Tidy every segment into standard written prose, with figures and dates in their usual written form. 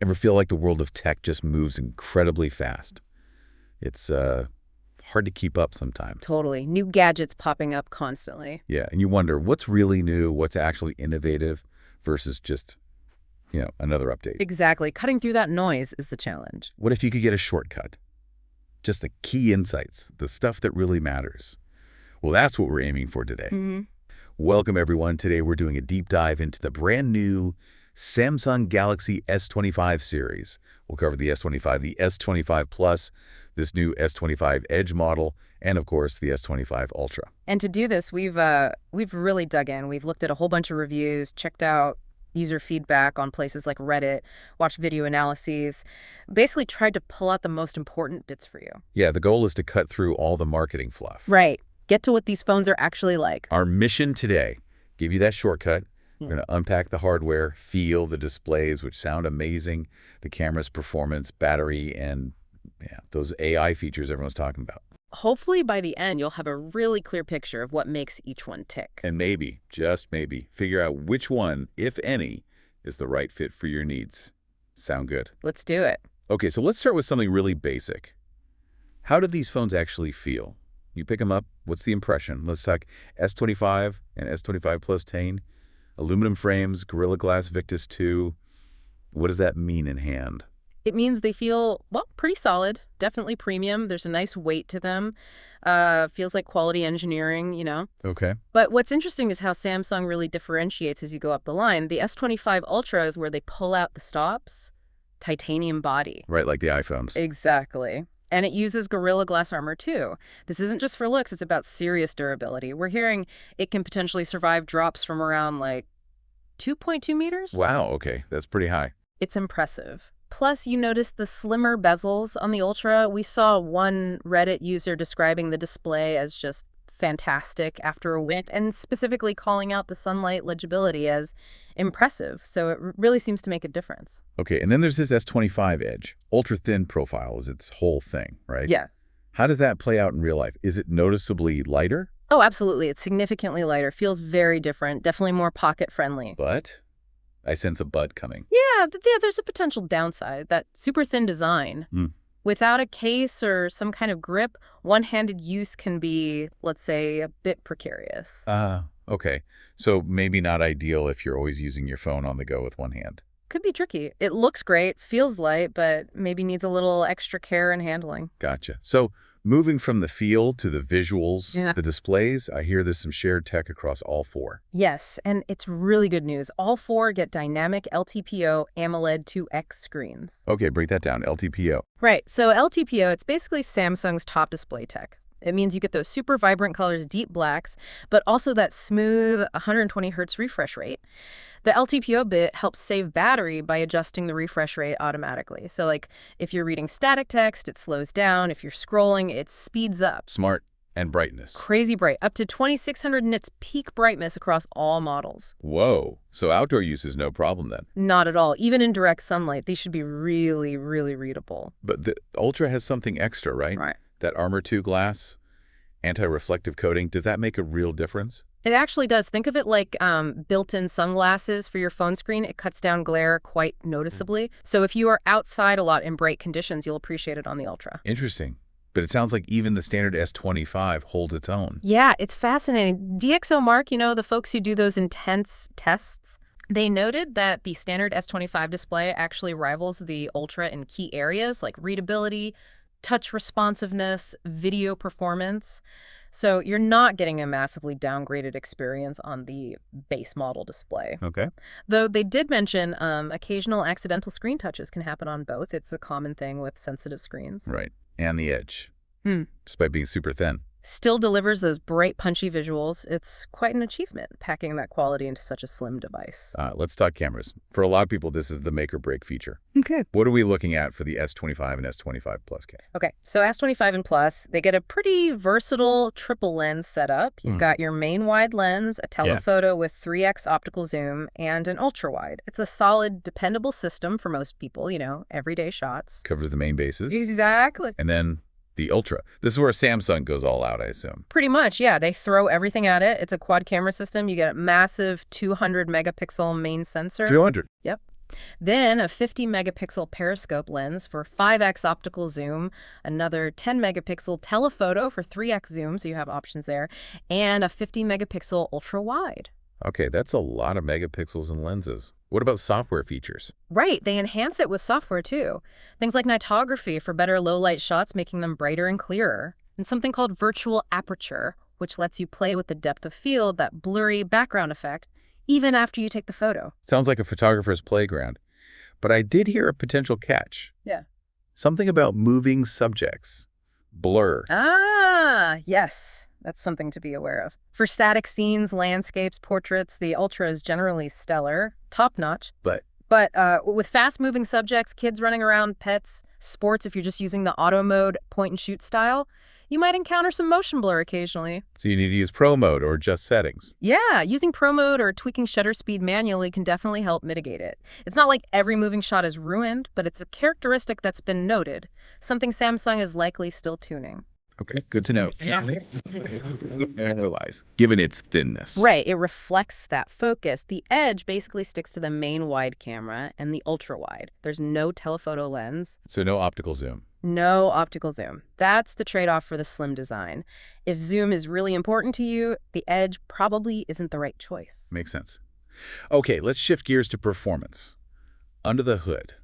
Ever feel like the world of tech just moves incredibly fast? It's hard to keep up sometimes. Totally. New gadgets popping up constantly. Yeah, and you wonder what's really new, what's actually innovative versus just, another update. Exactly. Cutting through that noise is the challenge. What if you could get a shortcut? Just the key insights, the stuff that really matters. Well, that's what we're aiming for today. Welcome, everyone. Today we're doing a deep dive into the brand new Samsung Galaxy S25 series. We'll cover the S25, the S25 Plus, this new S25 Edge model, and of course the S25 Ultra. And to do this, we've really dug in. We've looked at a whole bunch of reviews, checked out user feedback on places like Reddit, watched video analyses, basically tried to pull out the most important bits for you. Yeah, the goal is to cut through all the marketing fluff. Right. Get to what these phones are actually like. Our mission today, give you that shortcut. We're going to unpack the hardware, feel the displays, which sound amazing, the camera's performance, battery, and those AI features everyone's talking about. Hopefully by the end, you'll have a really clear picture of what makes each one tick. And maybe, just maybe, figure out which one, if any, is the right fit for your needs. Sound good? Let's do it. Okay, so let's start with something really basic. How do these phones actually feel? You pick them up, what's the impression? Let's talk S25 and S25 Plus Tane. Aluminum frames, Gorilla Glass Victus 2. What does that mean in hand? It means they feel, well, pretty solid, definitely premium. There's a nice weight to them. Feels like quality engineering, Okay. But what's interesting is how Samsung really differentiates as you go up the line. The S25 Ultra is where they pull out the stops, titanium body. Right, like the iPhones. Exactly. And it uses Gorilla Glass armor, too. This isn't just for looks, it's about serious durability. We're hearing it can potentially survive drops from around, 2.2 meters? Wow, okay. That's pretty high. It's impressive. Plus, you notice the slimmer bezels on the Ultra. We saw one Reddit user describing the display as just fantastic after a win, and specifically calling out the sunlight legibility as impressive. So it really seems to make a difference. Okay, and then there's this S25 Edge. Ultra-thin profile is its whole thing, right? Yeah. How does that play out in real life? Is it noticeably lighter? Oh, absolutely. It's significantly lighter. Feels very different. Definitely more pocket-friendly. But I sense a but coming. Yeah, there's a potential downside. That super thin design. Without a case or some kind of grip, one-handed use can be, let's say, a bit precarious. Okay. So maybe not ideal if you're always using your phone on the go with one hand. Could be tricky. It looks great, feels light, but maybe needs a little extra care and handling. Gotcha. So moving from the feel to the visuals, the displays, I hear there's some shared tech across all four. Yes, and it's really good news. All four get dynamic LTPO AMOLED 2X screens. Okay, break that down. LTPO. Right, so LTPO, it's basically Samsung's top display tech. It means you get those super vibrant colors, deep blacks, but also that smooth 120 hertz refresh rate. The LTPO bit helps save battery by adjusting the refresh rate automatically. So if you're reading static text, it slows down. If you're scrolling, it speeds up. Smart. And brightness. Crazy bright, up to 2600 nits peak brightness across all models. Whoa. So outdoor use is no problem then? Not at all. Even in direct sunlight, these should be really, really readable. But the Ultra has something extra, right? Right. That Armor 2 glass, anti-reflective coating, does that make a real difference? It actually does. Think of it like built-in sunglasses for your phone screen. It cuts down glare quite noticeably. So if you are outside a lot in bright conditions, you'll appreciate it on the Ultra. Interesting. But it sounds like even the standard S25 holds its own. Yeah, it's fascinating. DxOMark, the folks who do those intense tests, they noted that the standard S25 display actually rivals the Ultra in key areas like readability, touch responsiveness, video performance. So you're not getting a massively downgraded experience on the base model display. Okay. Though they did mention occasional accidental screen touches can happen on both. It's a common thing with sensitive screens. Right. And the Edge. Despite being super thin. Still delivers those bright, punchy visuals. It's quite an achievement, packing that quality into such a slim device. Let's talk cameras. For a lot of people, this is the make or break feature. Okay. What are we looking at for the S25 and S25 Plus cam? Okay, so S25 and Plus, they get a pretty versatile triple lens setup. You've got your main wide lens, a telephoto with 3x optical zoom, and an ultra wide. It's a solid, dependable system for most people, everyday shots. Covers the main bases. Exactly. And then the Ultra. This is where Samsung goes all out, I assume. Pretty much, yeah. They throw everything at it. It's a quad camera system. You get a massive 200 megapixel main sensor. 200? Yep. Then a 50-megapixel periscope lens for 5x optical zoom, another 10-megapixel telephoto for 3x zoom, so you have options there, and a 50-megapixel ultra-wide. Okay, that's a lot of megapixels and lenses. What about software features? Right, they enhance it with software too. Things like nitography for better low-light shots, making them brighter and clearer, and something called virtual aperture, which lets you play with the depth of field, that blurry background effect, even after you take the photo. Sounds like a photographer's playground. But I did hear a potential catch. Yeah. Something about moving subjects. Blur. Ah, yes. That's something to be aware of. For static scenes, landscapes, portraits, the Ultra is generally stellar, top-notch. But With fast-moving subjects, kids running around, pets, sports, if you're just using the auto mode point-and-shoot style, you might encounter some motion blur occasionally. so you need to use Pro Mode or just settings. Yeah, using Pro Mode or tweaking shutter speed manually can definitely help mitigate it. It's not like every moving shot is ruined, but it's a characteristic that's been noted, something Samsung is likely still tuning. Okay, good to know. Analyze, given its thinness. Right, it reflects that focus. The Edge basically sticks to the main wide camera and the ultra wide. There's no telephoto lens, So no optical zoom. no optical zoom. That's the trade-off for the slim design. If zoom is really important to you, the Edge probably isn't the right choice. Makes sense. Okay, let's shift gears to performance. Under the hood,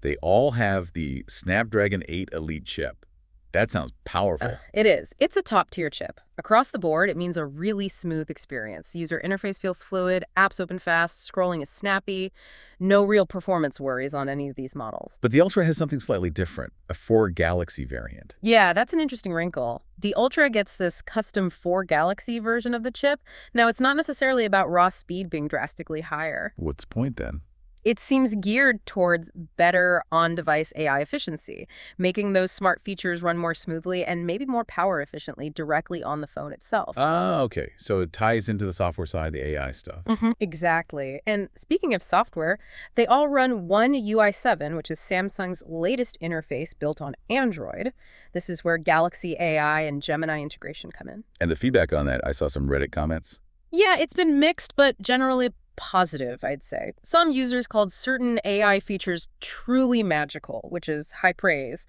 they all have the Snapdragon 8 Elite chip. That sounds powerful. It is. It's a top-tier chip. Across the board, it means a really smooth experience. User interface feels fluid, apps open fast, scrolling is snappy. No real performance worries on any of these models. But the Ultra has something slightly different, a 4 Galaxy variant. Yeah, that's an interesting wrinkle. The Ultra gets this custom 4 Galaxy version of the chip. Now, it's not necessarily about raw speed being drastically higher. What's the point then? It seems geared towards better on-device AI efficiency, making those smart features run more smoothly and maybe more power efficiently directly on the phone itself. Ah, okay. So it ties into the software side, the AI stuff. Exactly. And speaking of software, they all run One UI 7, which is Samsung's latest interface built on Android. This is where Galaxy AI and Gemini integration come in. And the feedback on that, I saw some Reddit comments. Yeah, it's been mixed, but generally positive, I'd say. Some users called certain AI features truly magical, which is high praise.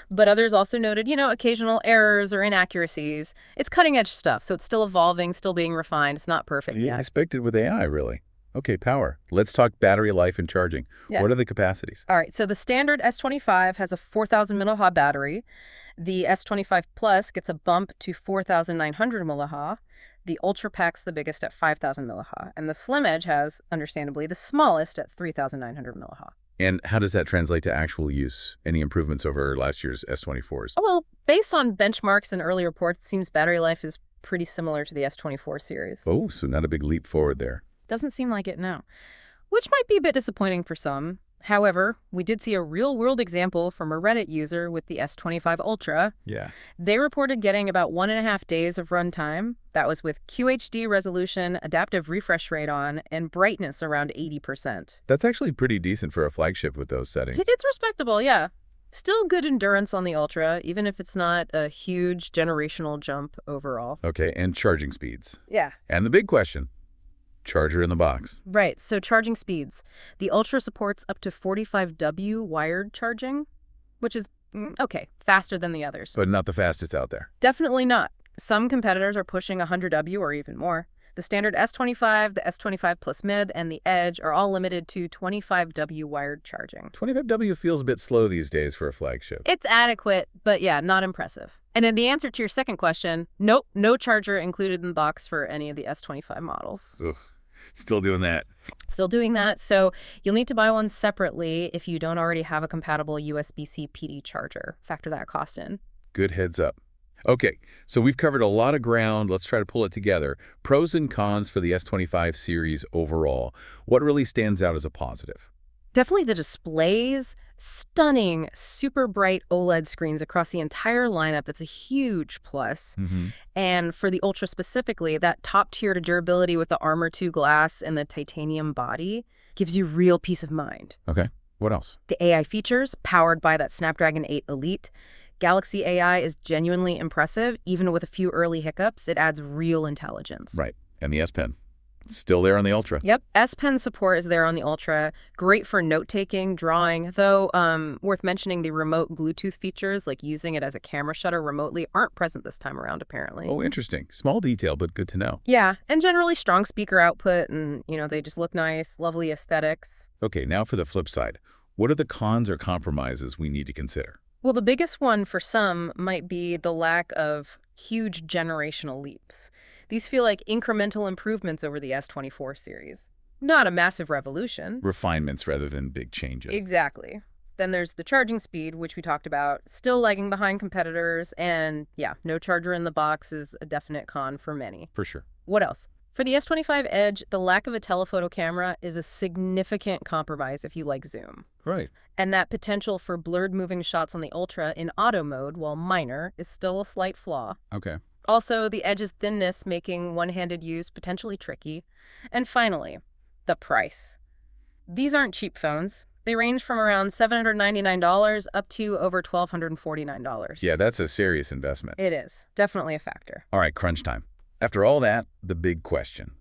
But others also noted, occasional errors or inaccuracies. It's cutting-edge stuff, so it's still evolving, still being refined. It's not perfect Yeah, I yet. expected with AI, really. Okay, power. Let's talk battery life and charging. Yeah. What are the capacities? All right, so the standard S25 has a 4,000 mAh battery. The S25 Plus gets a bump to 4,900 mAh. The Ultra packs the biggest at 5,000 mAh. And the Slim Edge has, understandably, the smallest at 3,900 mAh. And how does that translate to actual use? Any improvements over last year's S24s? Well, based on benchmarks and early reports, it seems battery life is pretty similar to the S24 series. Oh, so not a big leap forward there. Doesn't seem like it now, which might be a bit disappointing for some. However, we did see a real-world example from a Reddit user with the S25 Ultra. Yeah. They reported getting about 1.5 days of runtime. That was with QHD resolution, adaptive refresh rate on, and brightness around 80%. That's actually pretty decent for a flagship with those settings. It's respectable, yeah. Still good endurance on the Ultra, even if it's not a huge generational jump overall. Okay, and charging speeds. Yeah. And the big question, charger in the box. Right, so charging speeds. The Ultra supports up to 45W wired charging, which is, okay, faster than the others. But not the fastest out there. Definitely not. Some competitors are pushing 100W or even more. The standard S25, the S25 Plus Mid, and the Edge are all limited to 25W wired charging. 25W feels a bit slow these days for a flagship. It's adequate, but yeah, not impressive. And then the answer to your second question, nope, no charger included in the box for any of the S25 models. Ugh, still doing that. Still doing that, so you'll need to buy one separately if you don't already have a compatible USB-C PD charger. Factor that cost in. Good heads up. Okay, so we've covered a lot of ground. Let's try to pull it together. Pros and cons for the S25 series overall. What really stands out as a positive? Definitely the displays. Stunning, super bright OLED screens across the entire lineup. That's a huge plus. And for the Ultra specifically, that top-tier durability with the Armor 2 glass and the titanium body gives you real peace of mind. Okay, what else? The AI features, powered by that Snapdragon 8 Elite. Galaxy AI is genuinely impressive. Even with a few early hiccups, it adds real intelligence. Right, and the S Pen. Still there on the Ultra. Yep, S Pen support is there on the Ultra. Great for note-taking, drawing, though worth mentioning the remote Bluetooth features, like using it as a camera shutter remotely, aren't present this time around, apparently. Oh, interesting. Small detail, but good to know. Yeah, and generally strong speaker output, and, they just look nice, lovely aesthetics. Okay, now for the flip side. What are the cons or compromises we need to consider? Well, the biggest one for some might be the lack of huge generational leaps. These feel like incremental improvements over the S24 series. Not a massive revolution. Refinements rather than big changes. Exactly. Then there's the charging speed, which we talked about, still lagging behind competitors, and yeah, no charger in the box is a definite con for many. For sure. What else? For the S25 Edge, the lack of a telephoto camera is a significant compromise if you like zoom. Right. And that potential for blurred moving shots on the Ultra in auto mode, while minor, is still a slight flaw. Okay. Also, the Edge's thinness making one-handed use potentially tricky. And finally, the price. These aren't cheap phones. They range from around $799 up to over $1,249. Yeah, that's a serious investment. It is. Definitely a factor. All right, crunch time. After all that, the big question.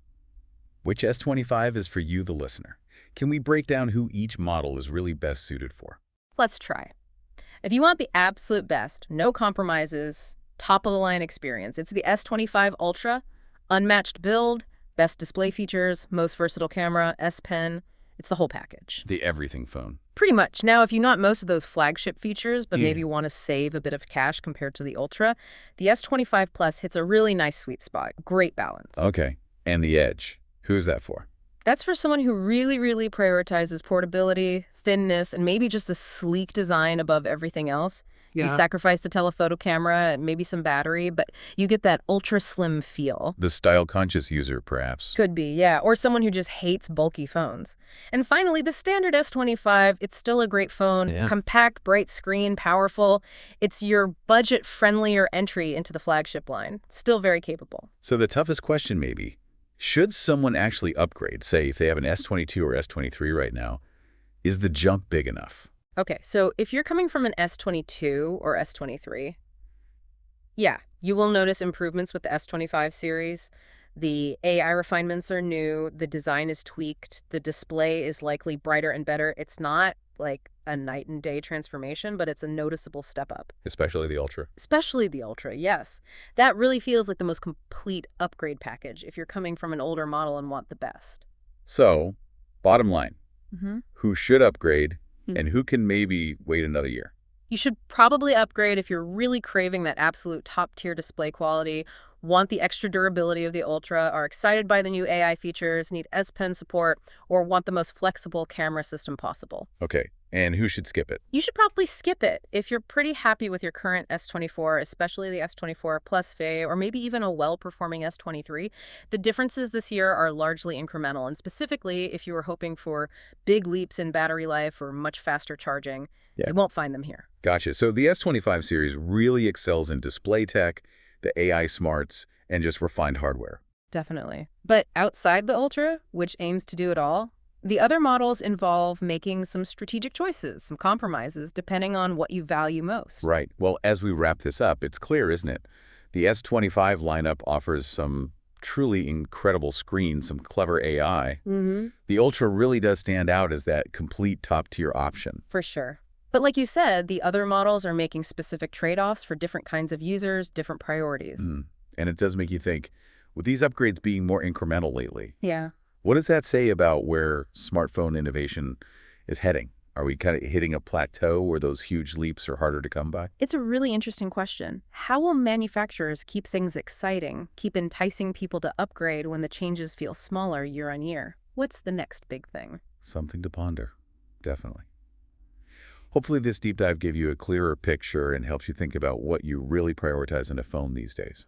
Which S25 is for you, the listener? Can we break down who each model is really best suited for? Let's try. If you want the absolute best, no compromises, top-of-the-line experience, it's the S25 Ultra. Unmatched build, best display features, most versatile camera, S Pen. It's the whole package. The everything phone. Pretty much. Now, if you want most of those flagship features, but maybe want to save a bit of cash compared to the Ultra, the S25 Plus hits a really nice sweet spot. Great balance. Okay. And the Edge. Who's that for? That's for someone who really prioritizes portability, thinness, and maybe just a sleek design above everything else. You sacrifice the telephoto camera, maybe some battery, but you get that ultra slim feel. The style-conscious user, perhaps. Could be, yeah. Or someone who just hates bulky phones. And finally, the standard S25, it's still a great phone. Yeah. Compact, bright screen, powerful. It's your budget-friendlier entry into the flagship line. Still very capable. So the toughest question maybe, should someone actually upgrade, say if they have an S22 or S23 right now, is the jump big enough? Okay, so if you're coming from an S22 or S23, yeah, you will notice improvements with the S25 series. The AI refinements are new, the design is tweaked, the display is likely brighter and better. It's not like a night and day transformation, but it's a noticeable step up. Especially the Ultra. Especially the Ultra, yes. That really feels like the most complete upgrade package if you're coming from an older model and want the best. So, bottom line, who should upgrade and who can maybe wait another year? You should probably upgrade if you're really craving that absolute top-tier display quality, want the extra durability of the Ultra, are excited by the new AI features, need S Pen support, or want the most flexible camera system possible. Okay, and who should skip it? You should probably skip it if you're pretty happy with your current S24, especially the S24 Plus Fe, or maybe even a well-performing S23. The differences this year are largely incremental, and specifically if you were hoping for big leaps in battery life or much faster charging, you won't find them here. Gotcha. So the S25 series really excels in display tech, the AI smarts, and just refined hardware. Definitely. But outside the Ultra, which aims to do it all, the other models involve making some strategic choices, some compromises, depending on what you value most. Right. Well, as we wrap this up, it's clear, isn't it? The S25 lineup offers some truly incredible screens, some clever AI. The Ultra really does stand out as that complete top-tier option. For sure. But like you said, the other models are making specific trade-offs for different kinds of users, different priorities. And it does make you think, with these upgrades being more incremental lately, Yeah. what does that say about where smartphone innovation is heading? Are we kind of hitting a plateau where those huge leaps are harder to come by? It's a really interesting question. How will manufacturers keep things exciting, keep enticing people to upgrade when the changes feel smaller year on year? What's the next big thing? Something to ponder. Definitely. Hopefully this deep dive gave you a clearer picture and helps you think about what you really prioritize in a phone these days.